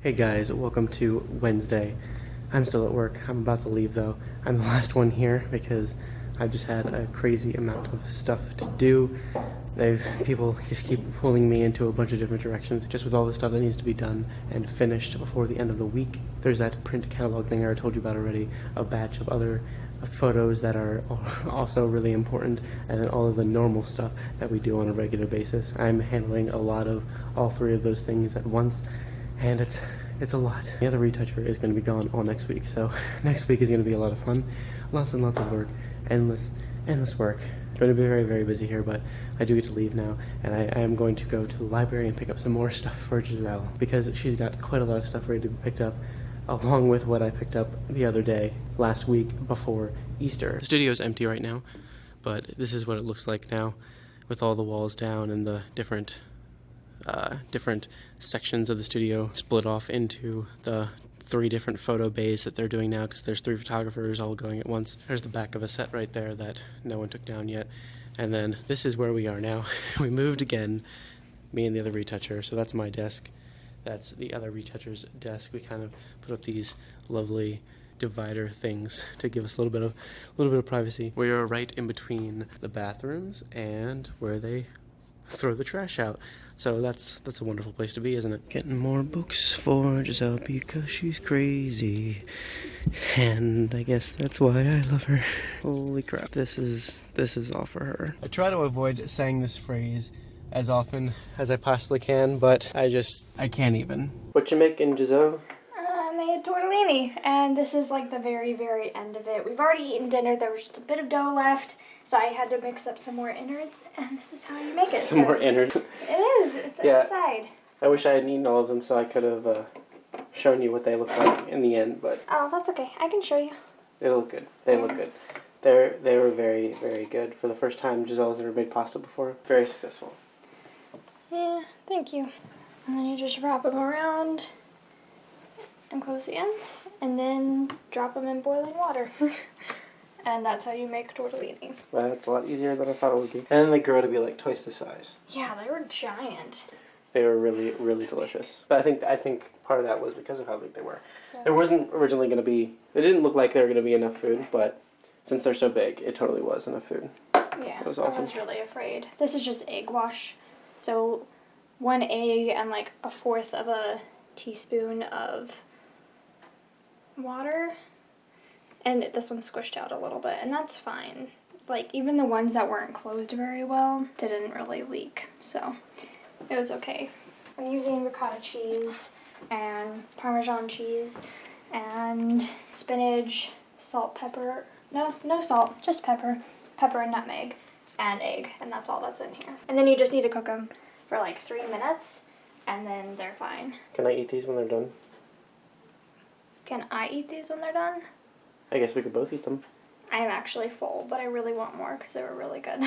Hey guys, welcome to Wednesday. I'm still at work. I'm about to leave though. I'm the last one here because I've just had a crazy amount of stuff to do. People just keep pulling me into a bunch of different directions just with all the stuff that needs to be done and finished before the end of the week. There's that print catalog thing I told you about already, a batch of other photos that are also really important, and then all of the normal stuff that we do on a regular basis. I'm handling a lot of all three of those things at once. And it's a lot. The other retoucher is going to be gone all next week, so next week is going to be a lot of fun. Lots and lots of work. Endless work. Going to be very, very busy here, but I do get to leave now, and I am going to go to the library and pick up some more stuff for Giselle, because she's got quite a lot of stuff ready to be picked up, along with what I picked up the other day, last week, before Easter. The studio's empty right now, but this is what it looks like now, with all the walls down and the different sections of the studio split off into the 3 different photo bays that they're doing now, because there's 3 photographers all going at once. There's the back of a set right there that no one took down yet. And then this is where we are now. We moved again, me and the other retoucher, so that's my desk. That's the other retoucher's desk. We kind of put up these lovely divider things to give us a little bit of privacy. We are right in between the bathrooms and where they throw the trash out. So that's a wonderful place to be, isn't it? Getting more books for Giselle because she's crazy. And I guess that's why I love her. Holy crap, this is all for her. I try to avoid saying this phrase as often as I possibly can, but I can't even. What you making, Giselle? I made tortellini, and this is like the very, very end of it. We've already eaten dinner. There was just a bit of dough left, so I had to mix up some more innards, and this is how you make it. Some more innards. It is. It's inside. I wish I had eaten all of them so I could have shown you what they look like in the end, but... Oh, that's okay. I can show you. They look good. They look good. They were very, very good. For the first time Giselle's ever made pasta before. Very successful. Yeah, thank you. And then you just wrap them around and close the ends, and then drop them in boiling water. And that's how you make tortellini. Well, that's a lot easier than I thought it would be. And then they grow to be like twice the size. Yeah, they were giant. They were really, really delicious. But I think part of that was because of how big they were. So, There wasn't originally going to be... It didn't look like there were going to be enough food, but since they're so big, it totally was enough food. yeah, It was awesome. I was really afraid. This is just egg wash. So 1 egg and like 1/4 of a teaspoon of water, and this one's squished out a little bit, and that's fine. Like, even the ones that weren't closed very well didn't really leak, so it was okay. I'm using ricotta cheese and Parmesan cheese and spinach, salt, pepper, no salt, just pepper and nutmeg, and egg, and that's all that's in here. And then you just need to cook them for like 3 minutes, and then they're fine. Can I eat these when they're done? Can I eat these when they're done? I guess we could both eat them. I am actually full, but I really want more because they were really good.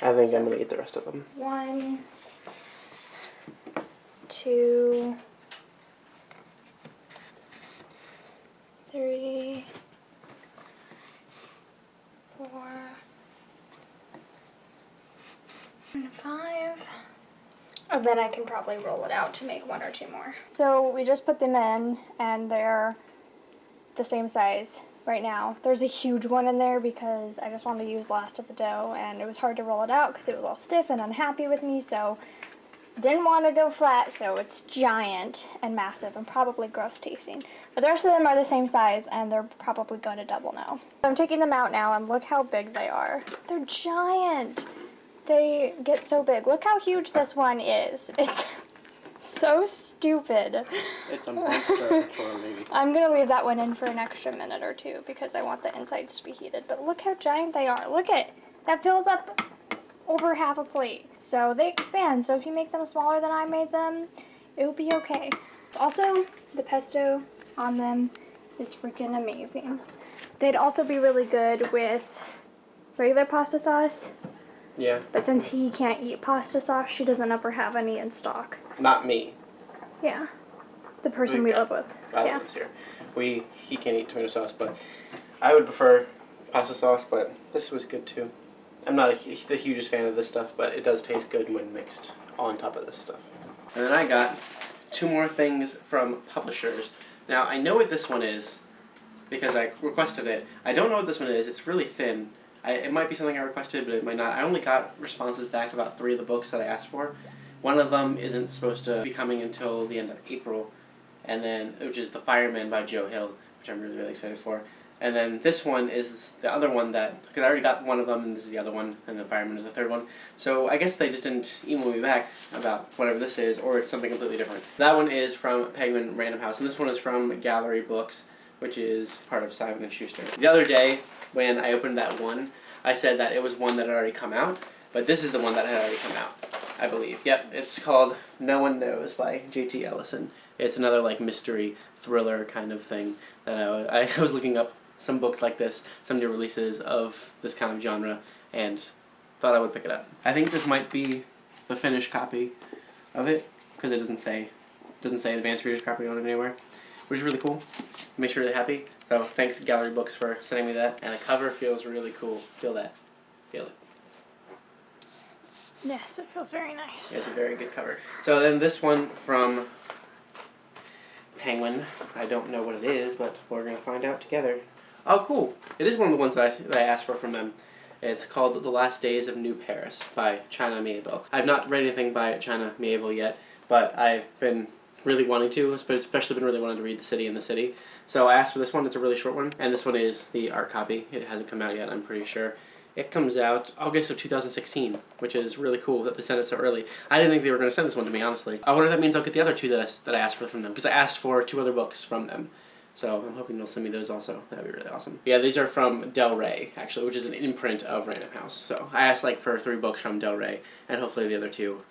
I think I'm going to eat the rest of them. 1, 2, 3, 4, and 5. And then I can probably roll it out to make 1 or 2 more. So we just put them in, and they're the same size right now. There's a huge one in there because I just wanted to use last of the dough, and it was hard to roll it out because it was all stiff and unhappy with me, so didn't want to go flat, so it's giant and massive and probably gross tasting. But the rest of them are the same size, and they're probably going to double now. So I'm taking them out now, and look how big they are. They're giant. They get so big. Look how huge this one is. It's so stupid. It's a monster maybe. I'm going to leave that one in for an extra minute or 2 because I want the insides to be heated. But look how giant they are. Look at that, fills up over half a plate. So they expand. So if you make them smaller than I made them, it will be okay. Also, the pesto on them is freaking amazing. They'd also be really good with regular pasta sauce. Yeah. But since he can't eat pasta sauce, she doesn't ever have any in stock. Not me. Yeah. The person we live with. I live here. He can't eat tomato sauce, but I would prefer pasta sauce, but this was good too. I'm not the hugest fan of this stuff, but it does taste good when mixed on top of this stuff. And then I got 2 more things from publishers. Now, I know what this one is because I requested it. I don't know what this one is. It's really thin. It might be something I requested, but it might not. I only got responses back about 3 of the books that I asked for. One of them isn't supposed to be coming until the end of April, and then which is The Fireman by Joe Hill, which I'm really, really excited for. And then this one is the other one that, because I already got one of them, and this is the other one, and The Fireman is the third one. So I guess they just didn't email me back about whatever this is, or it's something completely different. That one is from Penguin Random House, and this one is from Gallery Books, which is part of Simon & Schuster. The other day, when I opened that one, I said that it was one that had already come out, but this is the one that had already come out, I believe. Yep, it's called No One Knows by J.T. Ellison. It's another like mystery thriller kind of thing that I was looking up some books like this, some new releases of this kind of genre, and thought I would pick it up. I think this might be the finished copy of it, because it doesn't say advanced reader's copy on it anywhere, which is really cool. Makes me really happy. So thanks Gallery Books for sending me that, and the cover feels really cool. Feel that. Feel it. Yes, it feels very nice. It's a very good cover. So then this one from Penguin. I don't know what it is, but we're going to find out together. Oh, cool. It is one of the ones that I asked for from them. It's called The Last Days of New Paris by China Miéville. I've not read anything by China Miéville yet, but I've been really wanting to, but especially been really wanting to read The City and the City. So I asked for this one. It's a really short one, and this one is the art copy. It hasn't come out yet, I'm pretty sure. It comes out August of 2016, which is really cool that they sent it so early. I didn't think they were going to send this one to me, honestly. I wonder if that means I'll get the other 2 that I asked for from them, because I asked for 2 other books from them. So I'm hoping they'll send me those also. That'd be really awesome. Yeah, these are from Del Rey, actually, which is an imprint of Random House. So I asked like for 3 books from Del Rey, and hopefully the other 2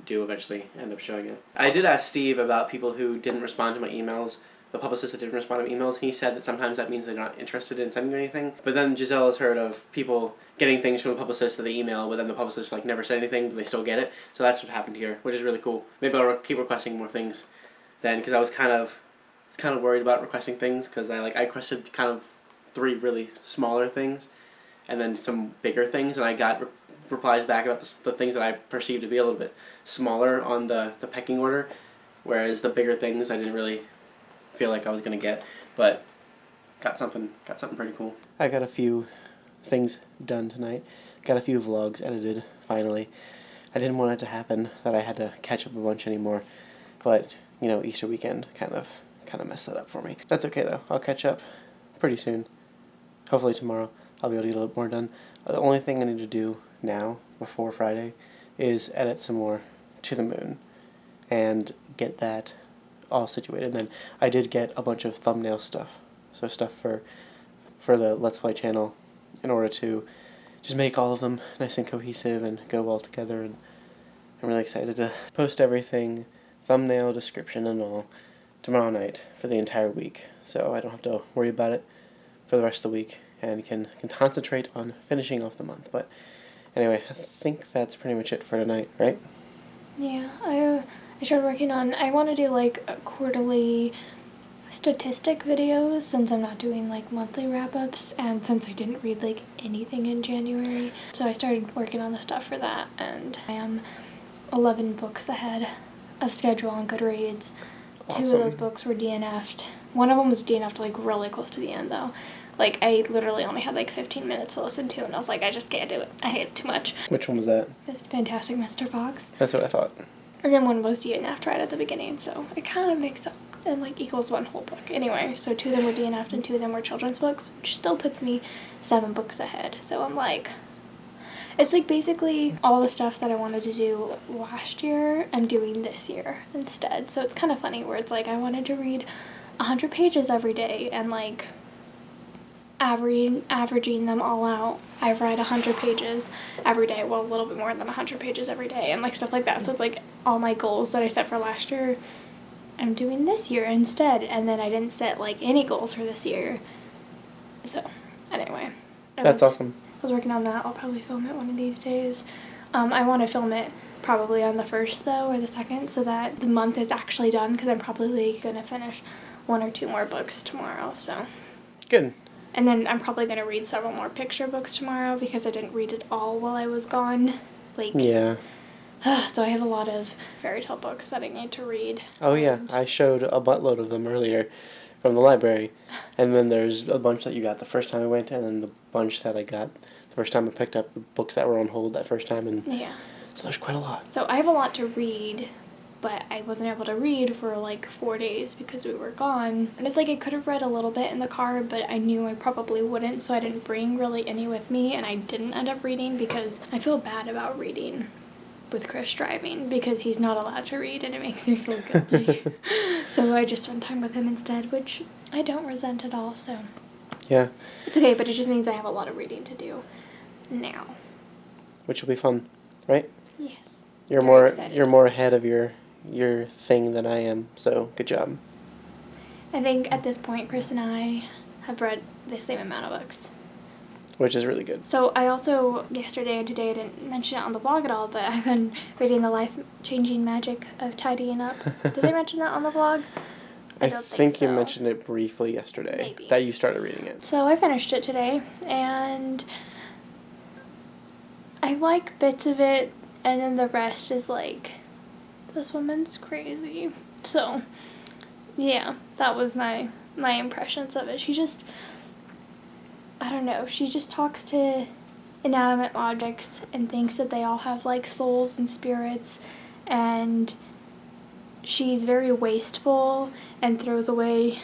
do eventually end up showing it. I did ask Steve about people who didn't respond to my emails, the publicists that didn't respond to my emails. He said that sometimes that means they're not interested in sending you anything. But then Giselle has heard of people getting things from the publicist that they email, but then the publicist like never said anything, but they still get it. So that's what happened here, which is really cool. Maybe I'll keep requesting more things then, because I was kind of worried about requesting things, because I requested kind of 3 really smaller things, and then some bigger things, and I got replies back about the things that I perceived to be a little bit smaller on the pecking order, whereas the bigger things I didn't really feel like I was going to get, but got something pretty cool. I got a few things done tonight. Got a few vlogs edited, finally. I didn't want it to happen, that I had to catch up a bunch anymore, but, you know, Easter weekend kind of messed that up for me. That's okay, though. I'll catch up pretty soon. Hopefully tomorrow I'll be able to get a little more done. The only thing I need to do now, before Friday, is edit some more To the Moon and get that all situated. And then I did get a bunch of thumbnail stuff, so stuff for the Let's Play channel, in order to just make all of them nice and cohesive and go all together. And I'm really excited to post everything, thumbnail, description, and all, tomorrow night for the entire week, so I don't have to worry about it for the rest of the week and can concentrate on finishing off the month. But anyway, I think that's pretty much it for tonight, right? Yeah, I started working on, I want to do like a quarterly statistic videos, since I'm not doing like monthly wrap-ups, and since I didn't read like anything in January. So I started working on the stuff for that, and I am 11 books ahead of schedule on Goodreads. Awesome. 2 of those books were DNF'd. One of them was DNF'd like really close to the end though. Like I literally only had like 15 minutes to listen to, and I was like, I just can't do it. I hate it too much. Which one was that? It's Fantastic Mr. Fox. That's what I thought. And then one was DNF'd right at the beginning, so it kind of makes up and like equals one whole book. Anyway, so 2 of them were DNF'd and 2 of them were children's books, which still puts me 7 books ahead. So I'm like, it's like basically all the stuff that I wanted to do last year, I'm doing this year instead. So it's kind of funny where it's like I wanted to read 100 pages every day, and like averaging them all out, I've read 100 pages every day, well a little bit more than 100 pages every day, and like stuff like that. So it's like all my goals that I set for last year, I'm doing this year instead, and then I didn't set like any goals for this year. So anyway, That's awesome. I was working on that. I'll probably film it one of these days. I want to film it probably on the 1st though, or the 2nd, so that the month is actually done, because I'm probably going to finish 1 or 2 more books tomorrow. So Good. And then I'm probably going to read several more picture books tomorrow, because I didn't read it all while I was gone. Like, Yeah. So I have a lot of fairy tale books that I need to read. Oh yeah, I showed a buttload of them earlier from the library. And then there's a bunch that you got the first time I went, and then the bunch that I got the first time I picked up the books that were on hold that first time. And Yeah. so there's quite a lot. So I have a lot to read, but I wasn't able to read for like 4 days because we were gone. And it's like I could have read a little bit in the car, but I knew I probably wouldn't, so I didn't bring really any with me, and I didn't end up reading because I feel bad about reading with Chris driving because he's not allowed to read and it makes me feel guilty. So I just spent time with him instead, which I don't resent at all, so Yeah, it's okay, but it just means I have a lot of reading to do now. which will be fun, right? Yes. You're Very more excited. you're more ahead of your thing than I am. So good job. I think at this point Chris and I have read the same amount of books. Which is really good. So I also, yesterday and today, I didn't mention it on the blog at all, but I've been reading The Life-Changing Magic of Tidying Up. Did I mention that on the blog? I don't think you so. mentioned it briefly yesterday. Maybe. That you started reading it. So I finished it today, and I like bits of it, and then the rest is like, this woman's crazy. So, yeah, that was my impressions of it. She just, I don't know, she just talks to inanimate objects and thinks that they all have like souls and spirits, and she's very wasteful and throws away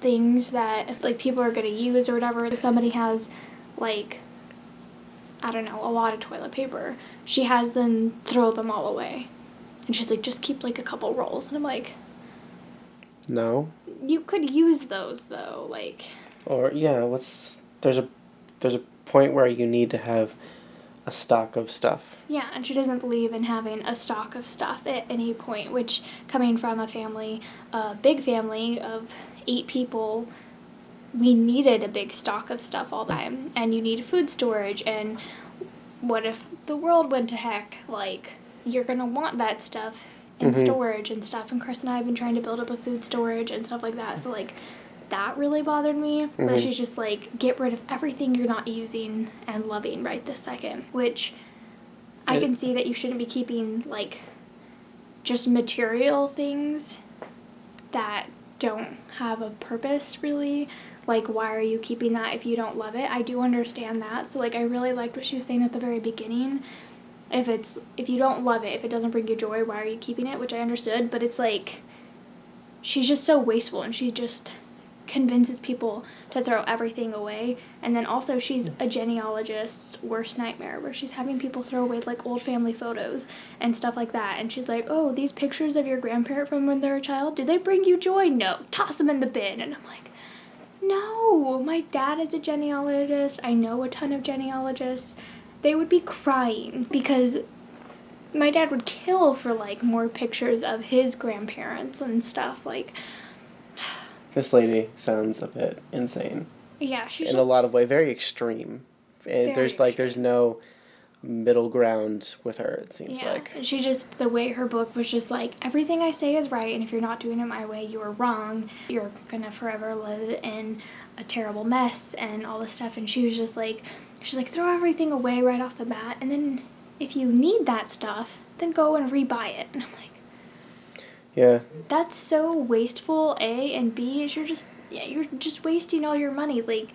things that like people are going to use or whatever. If somebody has like, I don't know, a lot of toilet paper, she has them throw them all away, and she's like, just keep like a couple rolls. And I'm like, No. you could use those though, like. Or yeah, there's a point where you need to have a stock of stuff. Yeah, and she doesn't believe in having a stock of stuff at any point, which, coming from a big family of 8 people, we needed a big stock of stuff all the time. And you need food storage, and what if the world went to heck? Like, you're gonna want that stuff in storage and stuff, and Chris and I have been trying to build up a food storage and stuff like that, so like, that really bothered me. But she's just like, get rid of everything you're not using and loving right this second, which I can see that you shouldn't be keeping like just material things that don't have a purpose really. Like, why are you keeping that if you don't love it? I do understand that. So like, I really liked what she was saying at the very beginning. If you don't love it, if it doesn't bring you joy, why are you keeping it? Which I understood, but it's like, she's just so wasteful, and she just convinces people to throw everything away. And then also, she's a genealogist's worst nightmare, where she's having people throw away like old family photos and stuff like that, and she's like, oh, these pictures of your grandparent from when they're a child, do they bring you joy? No, toss them in the bin. And I'm like, no, my dad is a genealogist, I know a ton of genealogists. They would be crying because my dad would kill for like more pictures of his grandparents and stuff. Like, This lady sounds a bit insane. yeah, she's in just a lot of ways, very extreme. And there's no middle ground with her, it seems like. And she just, the way her book was just like, everything I say is right, and if you're not doing it my way, you are wrong. You're gonna forever live in a terrible mess and all this stuff. And she was just like, she's like, throw everything away right off the bat, and then if you need that stuff, then go and rebuy it. And I'm like, Yeah. that's so wasteful, A, and B, is you're just wasting all your money. Like,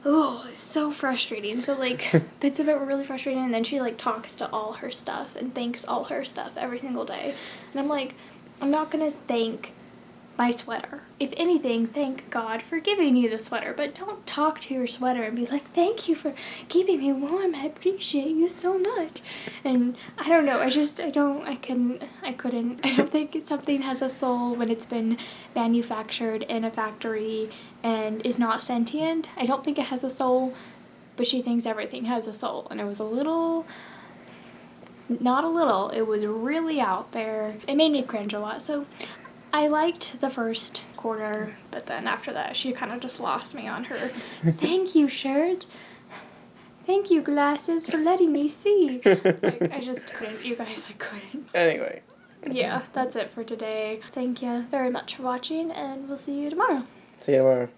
oh, it's so frustrating. So like, bits of it were really frustrating, and then she like talks to all her stuff and thanks all her stuff every single day. And I'm like, I'm not gonna thank my sweater. If anything, thank God for giving you the sweater, but don't talk to your sweater and be like, thank you for keeping me warm, I appreciate you so much. And I don't know, I don't think something has a soul when it's been manufactured in a factory and is not sentient. I don't think it has a soul, but she thinks everything has a soul. And it was it was really out there. It made me cringe a lot. So I liked the first quarter, but then after that, she kind of just lost me on her thank you shirt. Thank you glasses for letting me see. Like, I just couldn't, you guys, I couldn't. Anyway. Yeah, that's it for today. Thank you very much for watching, and we'll see you tomorrow. See you tomorrow.